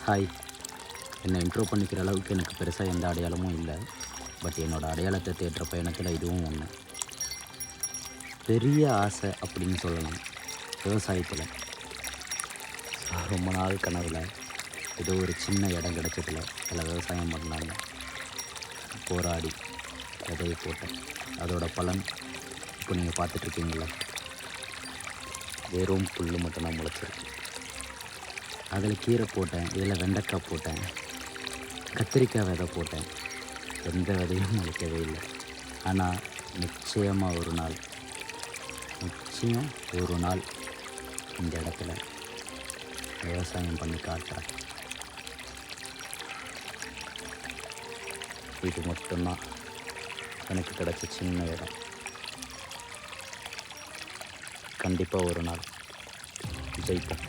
Hi. என்னை intro பண்ணிக்கிற அளவுக்கு எனக்கு பெருசாக எந்த அடையாளமும் இல்லை. பட் என்னோடய அடையாளத்தை தேடுற பயணத்தில் இதுவும் ஒன்று. பெரிய ஆசை அப்படின்னு சொல்லலாம் விவசாயத்தில். ரொம்ப நாள் கனவில் ஏதோ ஒரு சின்ன இடம் கிடச்சதில் அதில் விவசாயம் பண்ணாங்க. போராடி விதையை போட்டேன். அதோட பலன் இப்போ நீங்கள் பார்த்துட்ருக்கீங்களா? வெறும் புல் மட்டும்தான் முளைச்சிருக்கு. அதில் கீரை போட்டேன், இதில் வெண்டைக்காய் போட்டேன், கத்திரிக்காய் விதை போட்டேன். எந்த விதையும் முளைக்கவே இல்லை. ஆனால் நிச்சயம் ஒரு நாள் இந்த இடத்துல விவசாயம் பண்ணி காட்டுறேன். இது மட்டும்தான் எனக்கு கிடைச்ச சின்ன இடம். கண்டிப்பாக ஒரு நாள் ஜெயிப்பேன்.